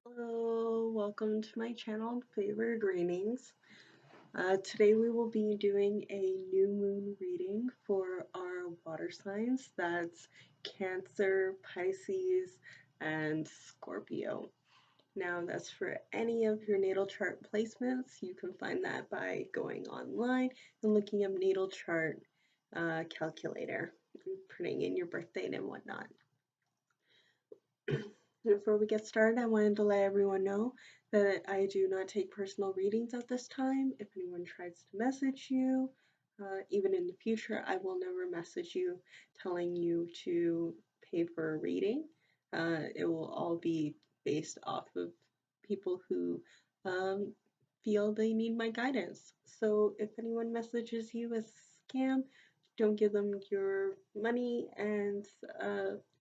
Hello, welcome to my channel, Favored Readings. Today we will be doing a new moon reading for our water signs. That's Cancer, Pisces, and Scorpio. Now that's for any of your natal chart placements. You can find that by going online and looking up natal chart calculator, and putting in your birth date and whatnot. Before we get started, I wanted to let everyone know that I do not take personal readings at this time. If anyone tries to message you, even in the future, I will never message you telling you to pay for a reading. It will all be based off of people who feel they need my guidance. So if anyone messages you as a scam, don't give them your money and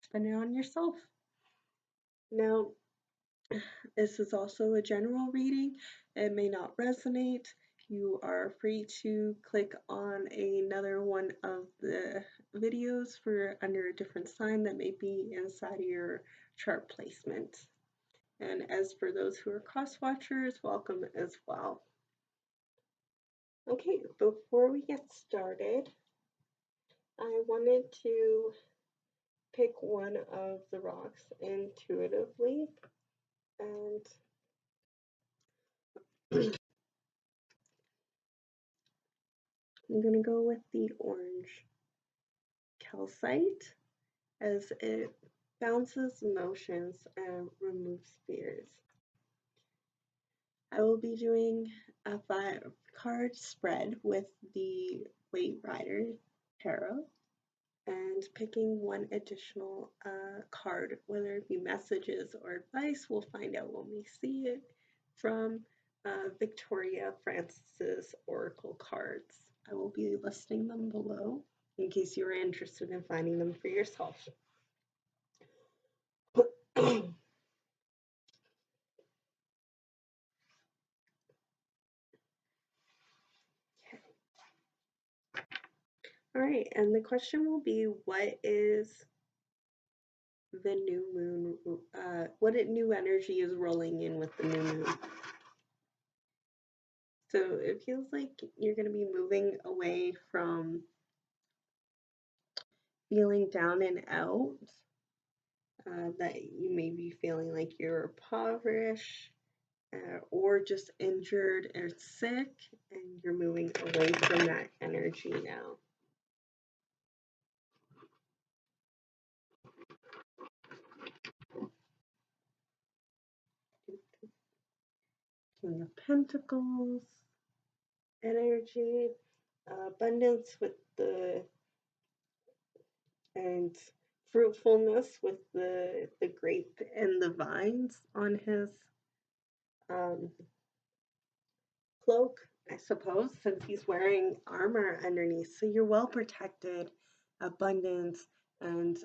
spend it on yourself. Now, this is also a general reading. It may not resonate. You are free to click on another one of the videos for under a different sign that may be inside of your chart placement. And as for those who are cross watchers, welcome as well. Okay, before we get started, I wanted to pick one of the rocks intuitively, and I'm going to go with the orange calcite, as it bounces emotions and removes fears. I will be doing a 5-card spread with the Waite Rider Tarot and picking one additional card, whether it be messages or advice. We'll find out when we see it, from Victoria Francis's Oracle cards. I will be listing them below in case you're interested in finding them for yourself. All right, and the question will be, what is the new moon, what new energy is rolling in with the new moon? So it feels like you're going to be moving away from feeling down and out, that you may be feeling like you're impoverished or just injured or sick, and you're moving away from that energy now. King of Pentacles energy, abundance with the, and fruitfulness with the grape and the vines on his cloak, I suppose, since he's wearing armor underneath. So you're well protected, abundance, and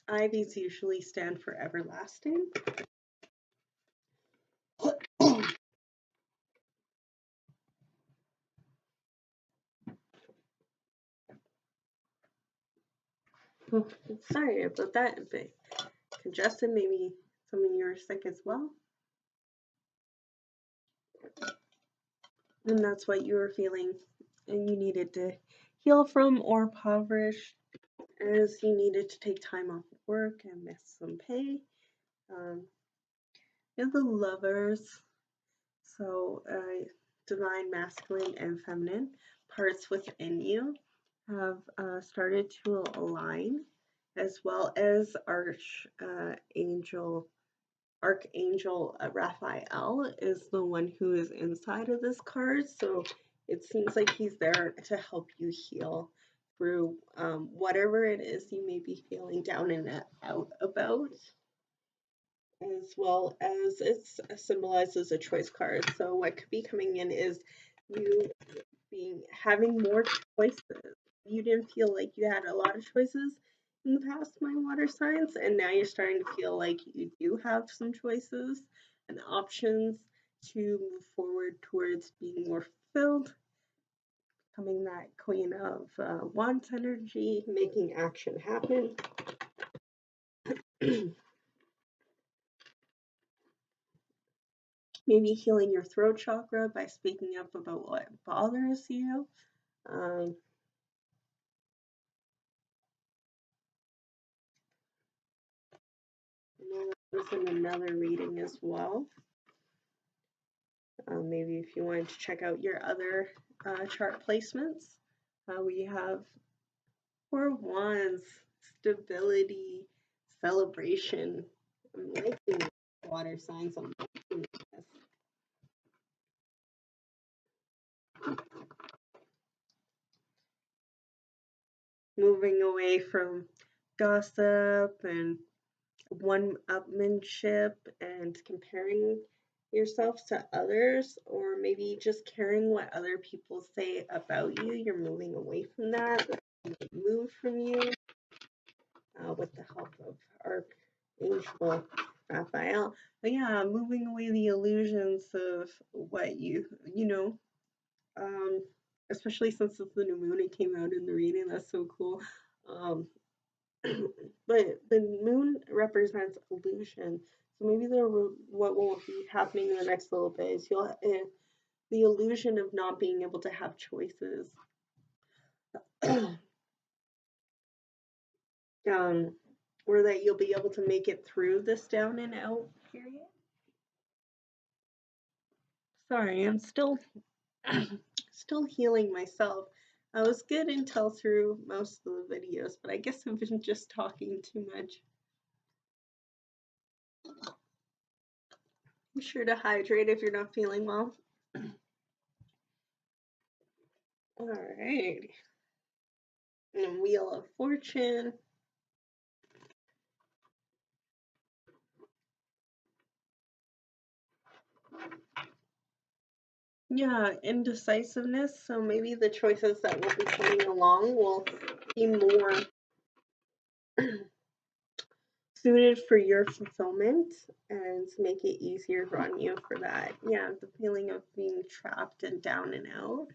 ivies usually stand for everlasting. Sorry about that, a bit congested, maybe some of you are sick as well. And that's what you were feeling and you needed to heal from, or impoverished, as you needed to take time off of work and miss some pay. And the Lovers, so divine masculine and feminine parts within you have started to align, as well as Archangel Raphael is the one who is inside of this card. So it seems like he's there to help you heal through whatever it is you may be feeling down and out about, as well as it symbolizes a choice card. So what could be coming in is you having more choices. You didn't feel like you had a lot of choices in the past, my water signs, and now you're starting to feel like you do have some choices and options to move forward towards being more fulfilled, becoming that Queen of Wands energy, making action happen. maybe healing your throat chakra by speaking up about what bothers you. Um, and that was in another reading as well. Maybe if you wanted to check out your other chart placements, we have 4 wands, stability, celebration. I'm liking water signs. I'm liking this. Moving away from gossip and one-upmanship and comparing yourself to others, or maybe just caring what other people say about you. You're moving away from that. Move from you with the help of Archangel Raphael. But yeah, moving away the illusions of what you know, um, especially since it's the new moon, it came out in the reading. That's so cool. Um, but the moon represents illusion. So maybe what will be happening in the next little bit is the illusion of not being able to have choices. Or that you'll be able to make it through this down and out period. Sorry, I'm still still healing myself. I was good until through most of the videos, but I guess I've been just talking too much. Be sure to hydrate if you're not feeling well. Alright. And Wheel of Fortune. Yeah, indecisiveness. So maybe the choices that will be coming along will be more suited for your fulfillment and make it easier on you for that. Yeah, the feeling of being trapped and down and out.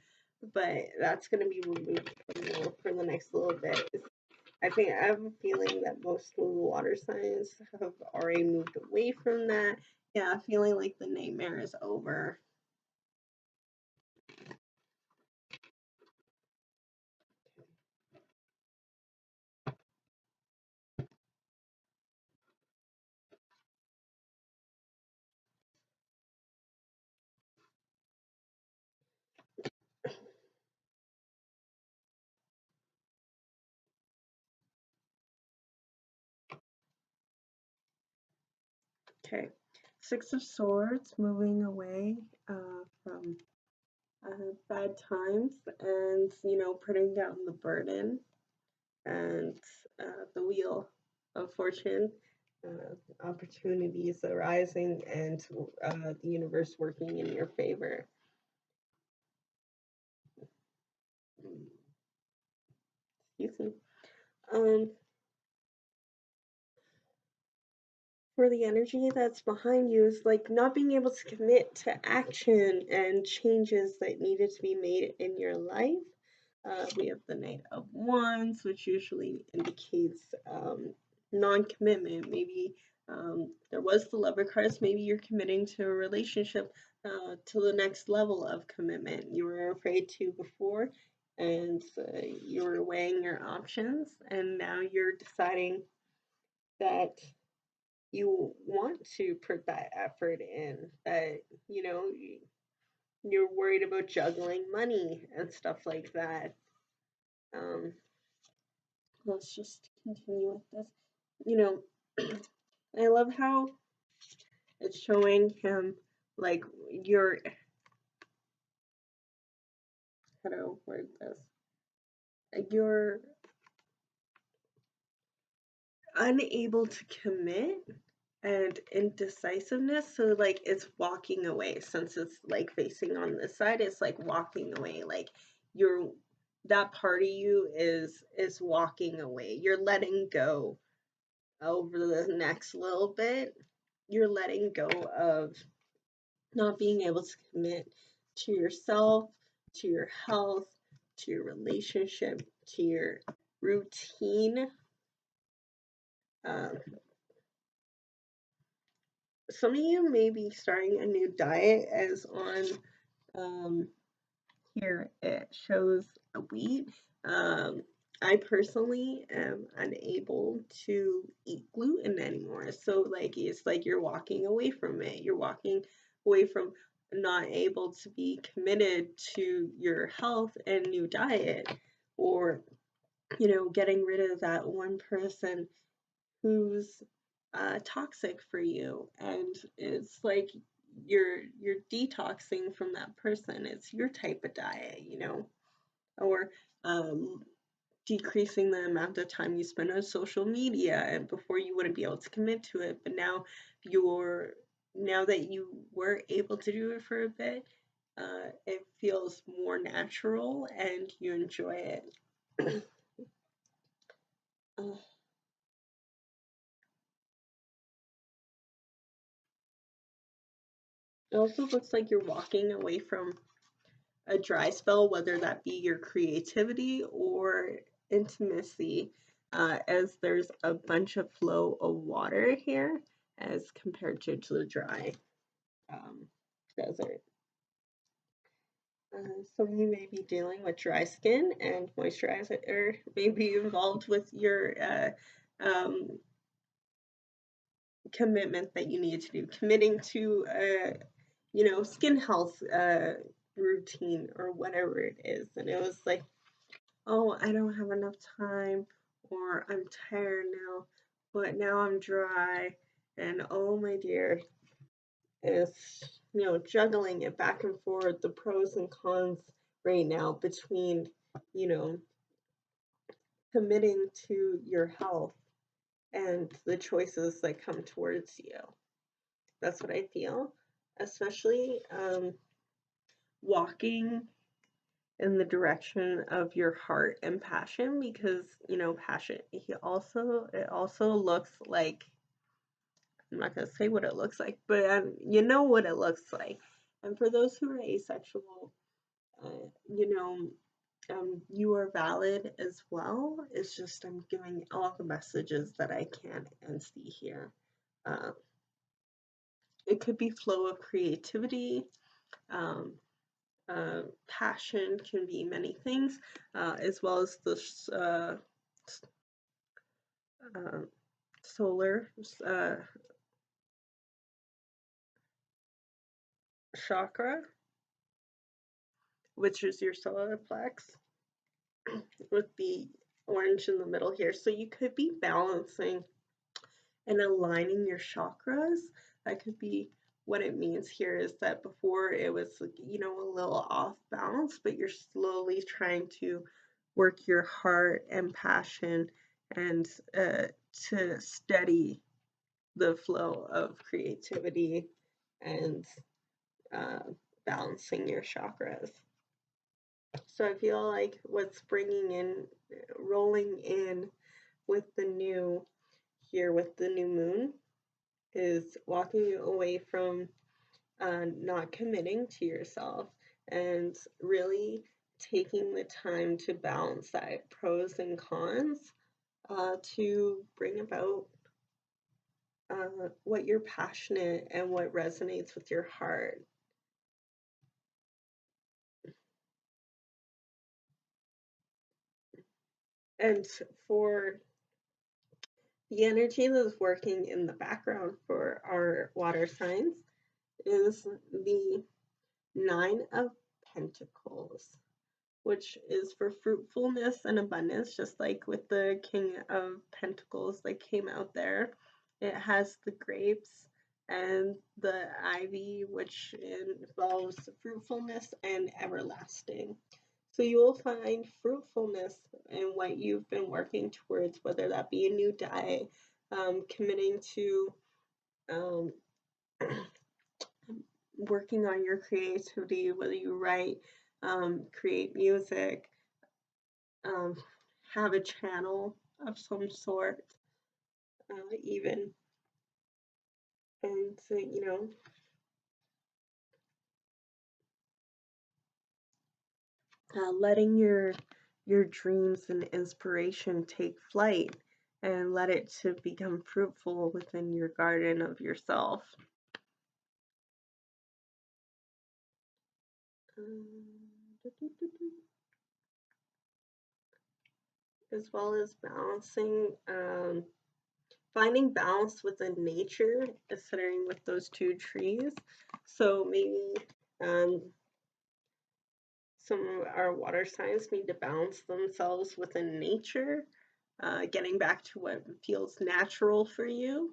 But that's going to be removed from you for the next little bit. I have a feeling that most of the water signs have already moved away from that. Yeah, feeling like the nightmare is over. Okay, Six of Swords, moving away from bad times and, putting down the burden and the Wheel of Fortune, opportunities arising and the universe working in your favor. Excuse me. For the energy that's behind you is like not being able to commit to action and changes that needed to be made in your life. We have the Knight of Wands, which usually indicates non-commitment. Maybe there was the Lover cards. Maybe you're committing to a relationship to the next level of commitment. You were afraid to before, and you were weighing your options, and now you're deciding that you want to put that effort in, that you're worried about juggling money and stuff like that. um let's just continue with this. you know I love how it's showing him like you're, how to word this, you're unable to commit and indecisiveness, so like it's walking away. Since it's like facing on this side, it's like walking away, like you're, that part of you is walking away. You're letting go over the next little bit. You're letting go of not being able to commit to yourself, to your health, to your relationship, to your routine. um, some of you may be starting a new diet, as on here it shows a wheat. Um, I personally am unable to eat gluten anymore. So like it's like you're walking away from it. You're walking away from not able to be committed to your health and new diet, or getting rid of that one person who's toxic for you, and it's like you're detoxing from that person. It's your type of diet, or um, decreasing the amount of time you spend on social media, and before you wouldn't be able to commit to it, but you're now that you were able to do it for a bit, it feels more natural and you enjoy it. uh, it also looks like you're walking away from a dry spell, whether that be your creativity or intimacy, as there's a bunch of flow of water here as compared to the dry um, desert. Some of you may be dealing with dry skin, and moisturizer may be involved with your um, commitment that you need to do, committing to skin health routine or whatever it is. And it was like, oh, I don't have enough time, or I'm tired now, but now I'm dry, and oh my dear, it's, juggling it back and forth, the pros and cons right now between, you know, committing to your health and the choices that come towards you. That's what I feel, especially walking in the direction of your heart and passion, because passion, it also looks like, I'm not going to say what it looks like, but you know what it looks like. And for those who are asexual, uh, you know you are valid as well. It's just I'm giving all the messages that I can and see here. uh, it could be flow of creativity. um, Passion can be many things, as well as the uh, solar chakra, which is your solar plex, with the orange in the middle here. So you could be balancing and aligning your chakras. That could be what it means here, is that before it was, a little off balance, but you're slowly trying to work your heart and passion, and to steady the flow of creativity and uh, balancing your chakras. So I feel like what's rolling in with the new here, with the new moon, is walking away from not committing to yourself, and really taking the time to balance that pros and cons, to bring about what you're passionate and what resonates with your heart. And for the energy that's working in the background for our water signs is the Nine of Pentacles, which is for fruitfulness and abundance, just like with the King of Pentacles that came out there. It has the grapes and the ivy, which involves fruitfulness and everlasting. So you will find fruitfulness in what you've been working towards, whether that be a new diet, committing to um, working on your creativity, whether you write, create music, um, have a channel of some sort, even, and so, letting your dreams and inspiration take flight, and let it to become fruitful within your garden of yourself. As well as balancing, finding balance within nature, considering with those two trees. So maybe um, some of our water signs need to balance themselves within nature, getting back to what feels natural for you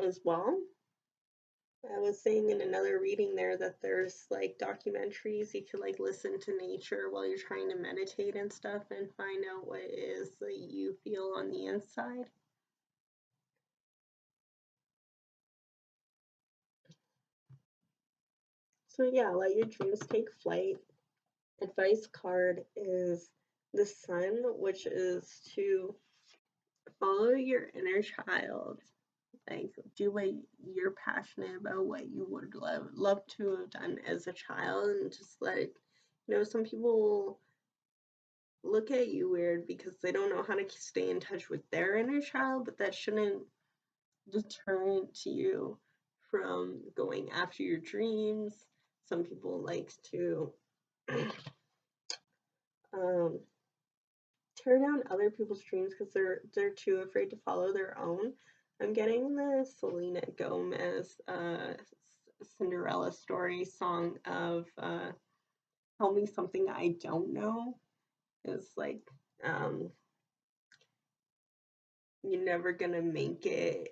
as well. I was saying in another reading there that there's like documentaries you could like listen to nature while you're trying to meditate and stuff and find out what it is that you feel on the inside. So yeah, let your dreams take flight. Advice card is the sun, which is to follow your inner child. Like do what you're passionate about, what you would love to have done as a child, and just like some people look at you weird because they don't know how to stay in touch with their inner child, but that shouldn't deterrent you from going after your dreams. Some people like to um, tear down other people's dreams because they're too afraid to follow their own. I'm getting the Selena Gomez Cinderella story song of "Tell Me Something I Don't Know." Is like you're never gonna make it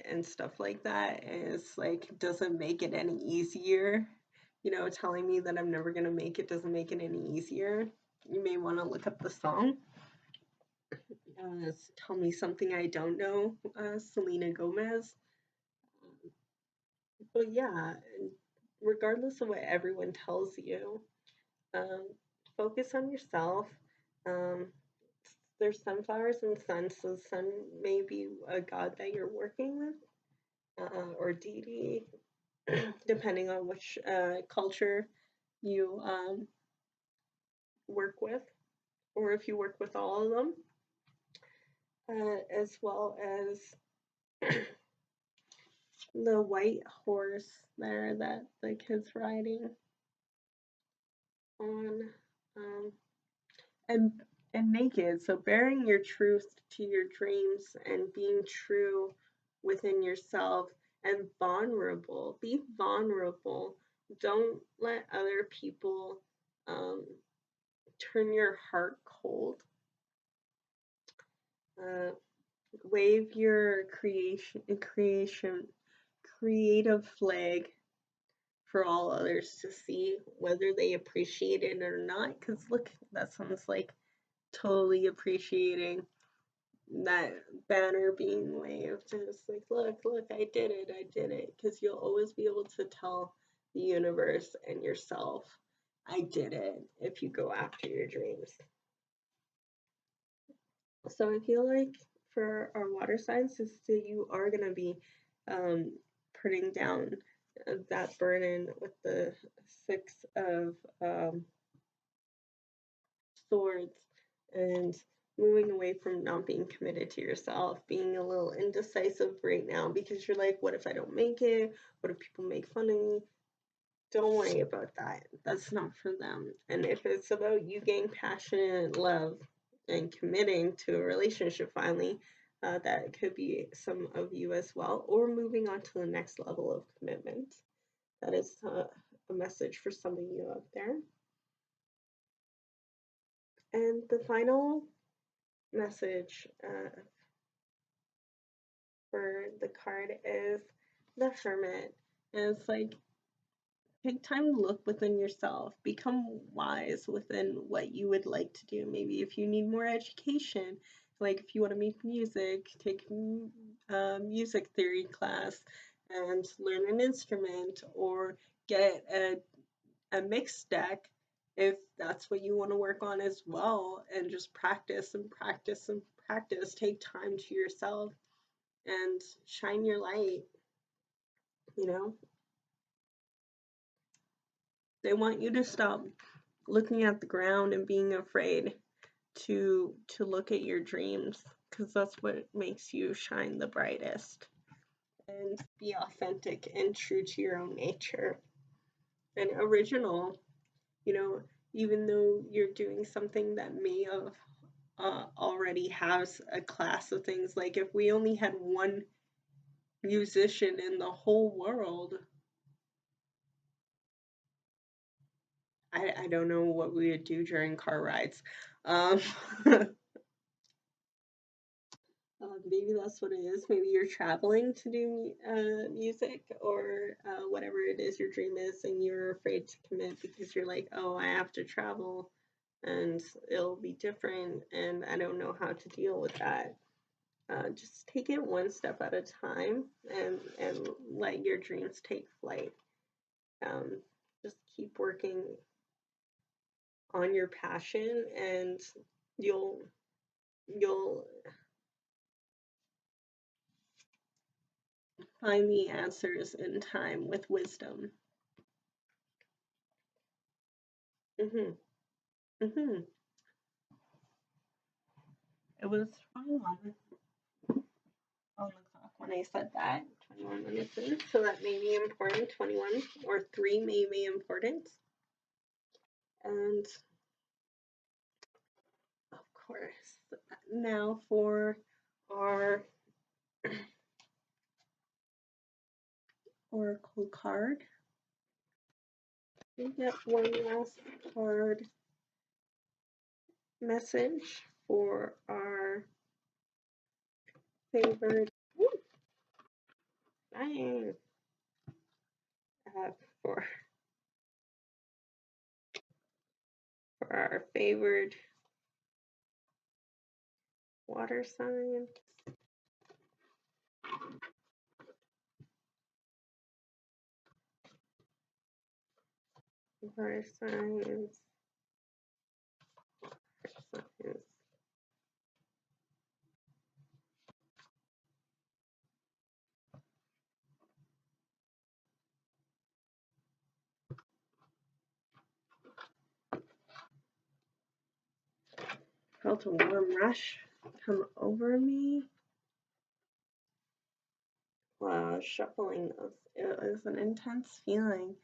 and stuff like that. And it's like doesn't make it any easier. Telling me that I'm never gonna make it doesn't make it any easier. You may want to look up the song. Tell Me Something I Don't Know, Selena Gomez. But yeah, regardless of what everyone tells you, um, focus on yourself. Um, there's sunflowers and sun, so the sun may be a god that you're working with, or deity, depending on which culture you work with, or if you work with all of them, as well as the white horse there that the kid's riding on, um, and naked. So bearing your truth to your dreams and being true within yourself and vulnerable. Be vulnerable. Don't let other people um, turn your heart cold. Uh, wave your creative flag for all others to see, whether they appreciate it or not. Because look, that sounds like totally appreciating that banner being waved. And it's like, look, I did it. Because you'll always be able to tell the universe and yourself, I did it, if you go after your dreams. So I feel like for our water signs, is that you are going to be putting down that burden with the Six of Swords and moving away from not being committed to yourself, being a little indecisive right now because you're like, what if I don't make it? What if people make fun of me? Don't worry about that. That's not for them. And if it's about you getting passionate love and committing to a relationship finally, that could be some of you as well, or moving on to the next level of commitment. That is a message for some of you out there. And the final message for the card is the Hermit. And it's like, take time to look within yourself, become wise within what you would like to do. Maybe if you need more education, like if you want to make music, take a music theory class and learn an instrument, or get a mix deck if that's what you want to work on as well, and just practice and practice and practice. Take time to yourself and shine your light, you know? They want you to stop looking at the ground and being afraid to look at your dreams, because that's what makes you shine the brightest and be authentic and true to your own nature. and original, you know, even though you're doing something that may have already has a class of things. Like if we only had one musician in the whole world, I don't know what we would do during car rides. Um, maybe that's what it is. Maybe you're traveling to do music or whatever it is your dream is, and you're afraid to commit because you're like, oh, I have to travel and it'll be different, and I don't know how to deal with that. Just take it one step at a time and let your dreams take flight. Um, just keep working on your passion, and you'll you'll find the answers in time with wisdom. Mhm. Mhm. It was 21 on the clock when I said that. 21 minutes in, so that may be important. 21 or 3 may be important, and of course, now for our oracle card. We get one last card message for our favored. Nice. Uh, for for our favored water sign. Water signs. Signs. Felt a warm rush come over me. Shuffling this, it was an intense feeling.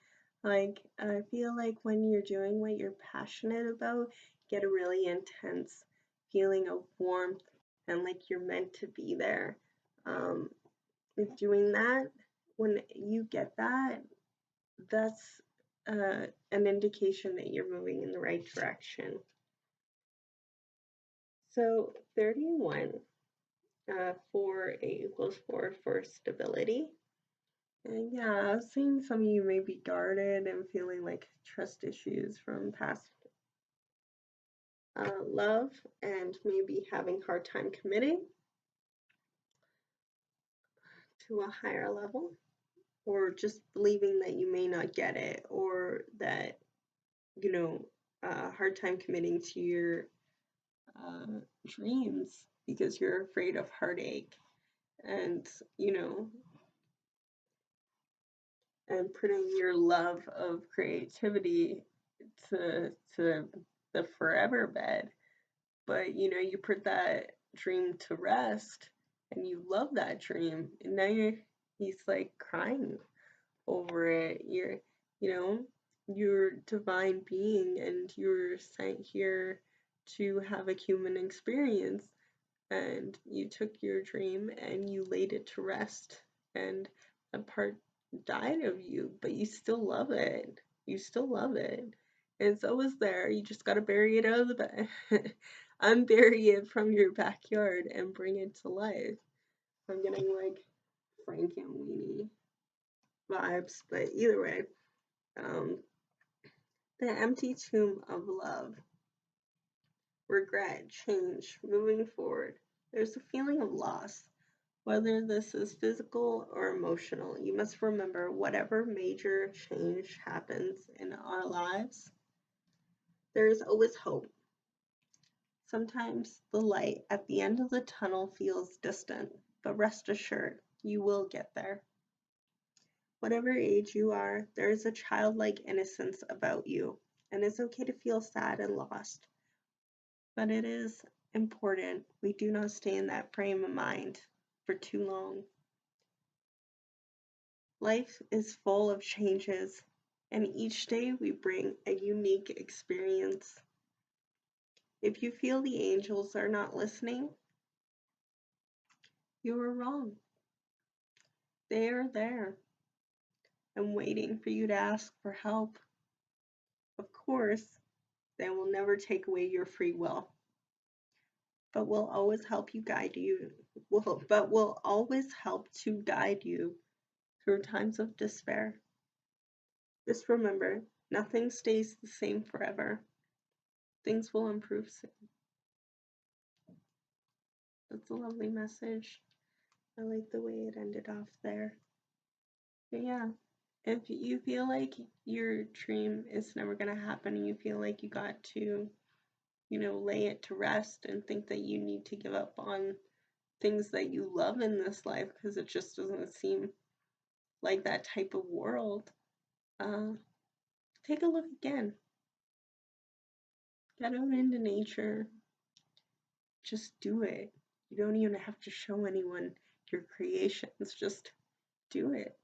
Like, I feel like when you're doing what you're passionate about, you get a really intense feeling of warmth and like you're meant to be there. Um, with doing that, when you get that, that's an indication that you're moving in the right direction. So 31 for A equals 4 for stability. And yeah, I was seeing some of you may be guarded and feeling like trust issues from past love and maybe having hard time committing to a higher level, or just believing that you may not get it, or that, you know, hard time committing to your uh, dreams because you're afraid of heartache, and, you know, and putting your love of creativity to the forever bed. But you know, you put that dream to rest and you love that dream, and now he's like crying over it. You know, you're divine being and you're sent here to have a human experience, and you took your dream and you laid it to rest, and a part died of you, but you still love it. You still love it. And it's always there. You just gotta bury it out of the bed. Unbury it from your backyard and bring it to life. I'm getting like Frankenweenie vibes, but either way, um, the empty tomb of love, regret, change, moving forward. There's a feeling of loss. Whether this is physical or emotional, you must remember whatever major change happens in our lives, there is always hope. Sometimes the light at the end of the tunnel feels distant, but rest assured, you will get there. Whatever age you are, there is a childlike innocence about you, and it's okay to feel sad and lost. But it is important we do not stay in that frame of mind for too long. Life is full of changes, and each day we bring a unique experience. If you feel the angels are not listening, you are wrong. They are there and waiting for you to ask for help. Of course, they will never take away your free will, but will always help you guide you. Will always help to guide you through times of despair. Just remember, nothing stays the same forever. Things will improve soon. That's a lovely message. I like the way it ended off there. But yeah, if you feel like your dream is never going to happen and you feel like you got to, lay it to rest and think that you need to give up on things that you love in this life because it just doesn't seem like that type of world, take a look again. Get out into nature. Just do it. You don't even have to show anyone your creations. Just do it.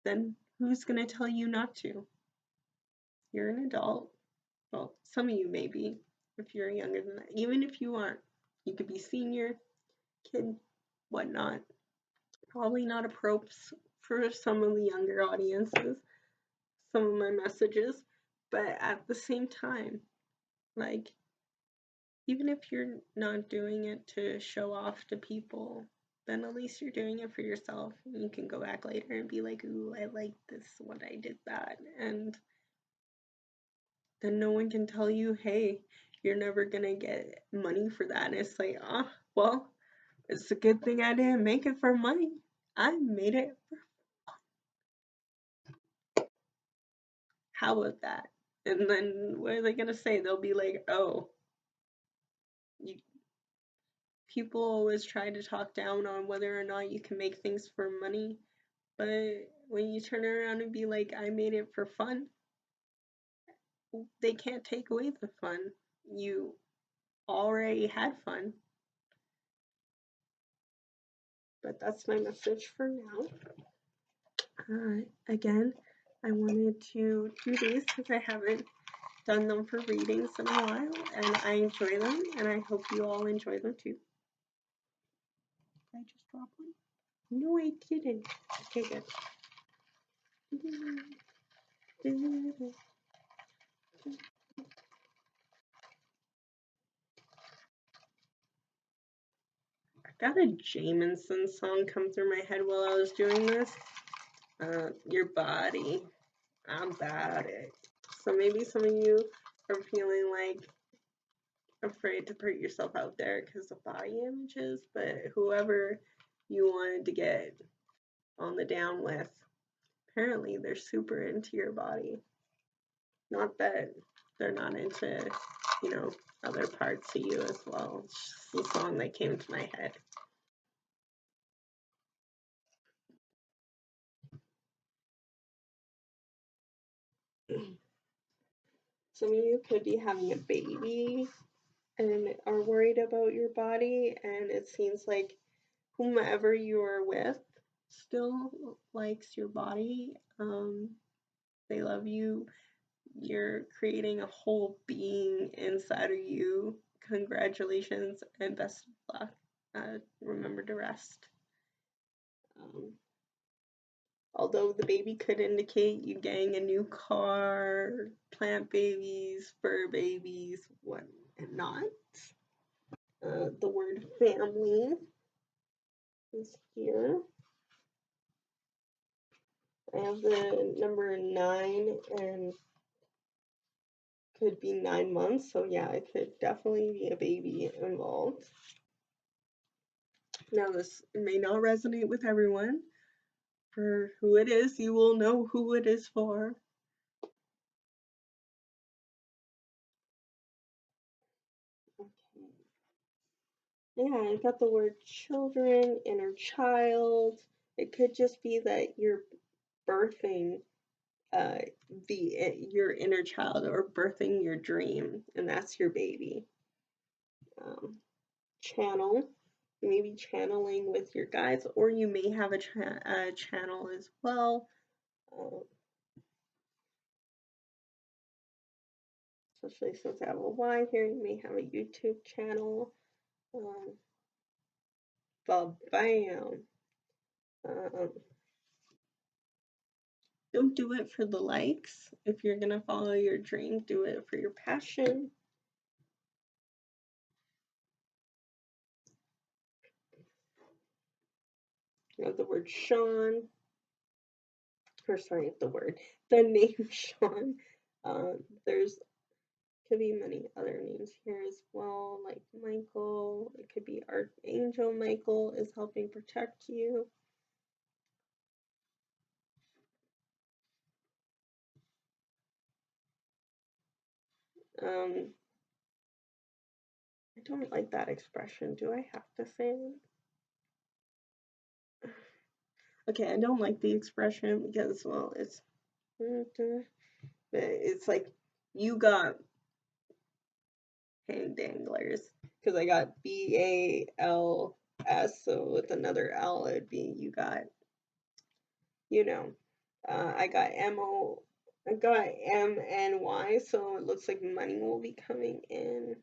Then who's going to tell you not to? You're an adult. Well, some of you maybe, if you're younger than that. Even if you aren't, you could be senior, kid, whatnot. Probably not appropriate for some of the younger audiences, some of my messages, but at the same time, like, even if you're not doing it to show off to people, then at least you're doing it for yourself. And you can go back later and be like, ooh, I like this when I did that. And then no one can tell you, hey, you're never gonna get money for that. And it's like, well, it's a good thing I didn't make it for money. I made it for how about that? And then what are they gonna say? They'll be like, oh, you, people always try to talk down on whether or not you can make things for money, but when you turn around and be like, I made it for fun, they can't take away the fun. You already had fun. But that's my message for now. Again, I wanted to do these because I haven't done them for readings in a while, and I enjoy them, and I hope you all enjoy them too. Did I just drop one? No, I didn't. Okay, good. I got a Jameson song come through my head while I was doing this. Your body. I'm about it. So maybe some of you are feeling like afraid to put yourself out there because of body images, but whoever you wanted to get on the down with, apparently they're super into your body. Not that they're not into, other parts of you as well. It's just the song that came to my head. Some of you could be having a baby and are worried about your body, and it seems like whomever you are with still likes your body. They love you. You're creating a whole being inside of you. Congratulations and best of luck. Remember to rest. Although the baby could indicate you getting a new car, plant babies, fur babies, what and not. The word family is here. I have the number 9 and could be 9 months, so yeah, it could definitely be a baby involved. Now, this may not resonate with everyone. For who it is, you will know who it is for. Okay. Yeah, I got the word children, inner child. It could just be that you're birthing your inner child or birthing your dream, and that's your baby. Channel. You may be channeling with your guides, or you may have a channel as well. especially since I have a Y here. You may have a YouTube channel. Bam. Um, don't do it for the likes. If you're gonna follow your dream, do it for your passion. You have the word Sean, or sorry, the name Sean. There's could be many other names here as well, like Michael. It could be Archangel Michael is helping protect you. I don't like that expression. Do I have to say it? Okay, I don't like the expression because, well, it's like you got hang danglers because I got BALS, so with another L, it'd be you got, you know, I got MNY, so it looks like money will be coming in.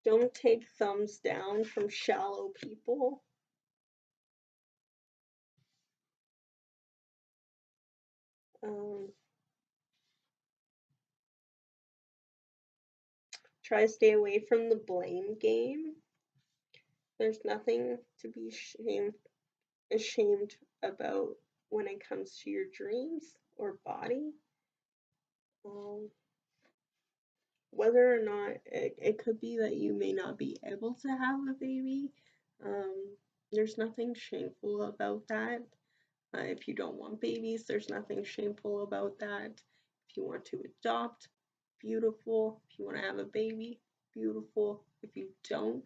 Don't take thumbs down from shallow people. Try to stay away from the blame game. There's nothing to be ashamed about when it comes to your dreams or body. Whether or not it could be that you may not be able to have a baby, there's nothing shameful about that. If you don't want babies, there's nothing shameful about that. If you want to adopt, beautiful. If you want to have a baby, beautiful. If you don't,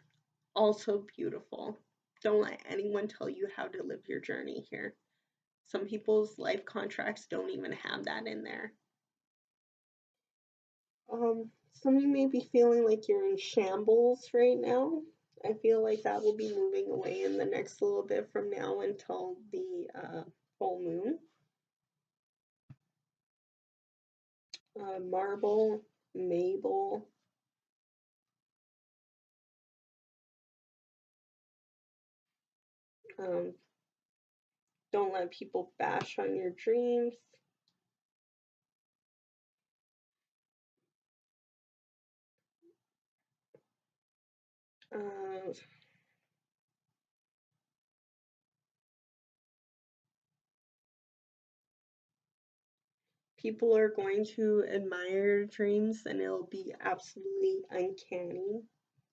also beautiful. Don't let anyone tell you how to live your journey here. Some people's life contracts don't even have that in there. Some of you may be feeling like you're in shambles right now. I feel like that will be moving away in the next little bit from now until the full moon. Marble, Mabel. Don't let people bash on your dreams. People are going to admire your dreams and it'll be absolutely uncanny.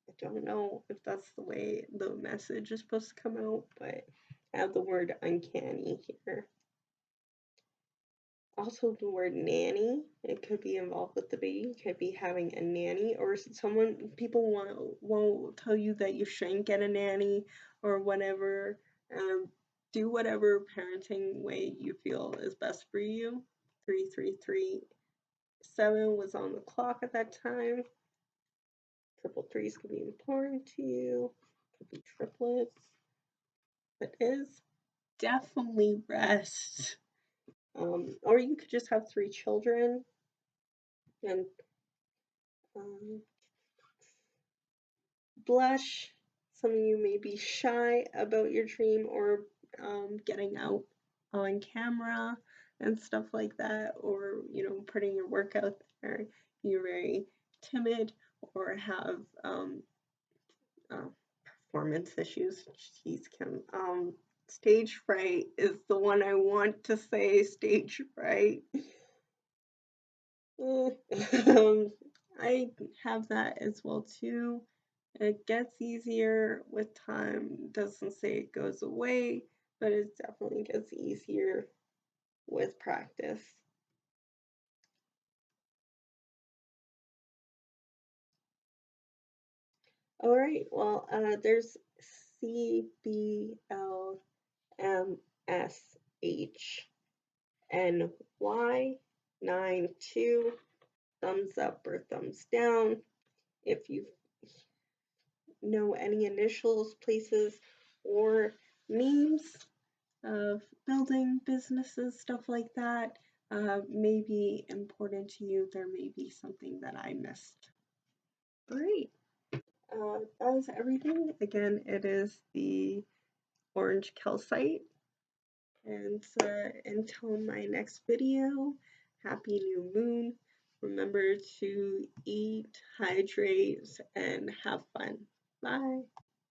I don't know if that's the way the message is supposed to come out, but I have the word uncanny here. Also, the word nanny, it could be involved with the baby. It could be having a nanny, or people won't tell you that you shouldn't get a nanny or whatever. Do whatever parenting way you feel is best for you. 3337 was on the clock at that time. Triple threes could be important to you. Could be triplets. It is definitely rest. Or you could just have 3 children and blush. Some of you may be shy about your dream or getting out on camera and stuff like that, or putting your work out there. You're very timid or have performance issues. Jeez, Kim. Stage fright is the one I want to say. Stage fright. I have that as well too. It gets easier with time. Doesn't say it goes away, but it definitely gets easier with practice. All right, well, there's CBLMSHNY92, thumbs up or thumbs down. If you know any initials, places, or names, of building businesses, stuff like that, may be important to you. There may be something that I missed. Great. That is everything. Again, it is the orange calcite. And until my next video, happy new moon. Remember to eat, hydrate, and have fun. Bye.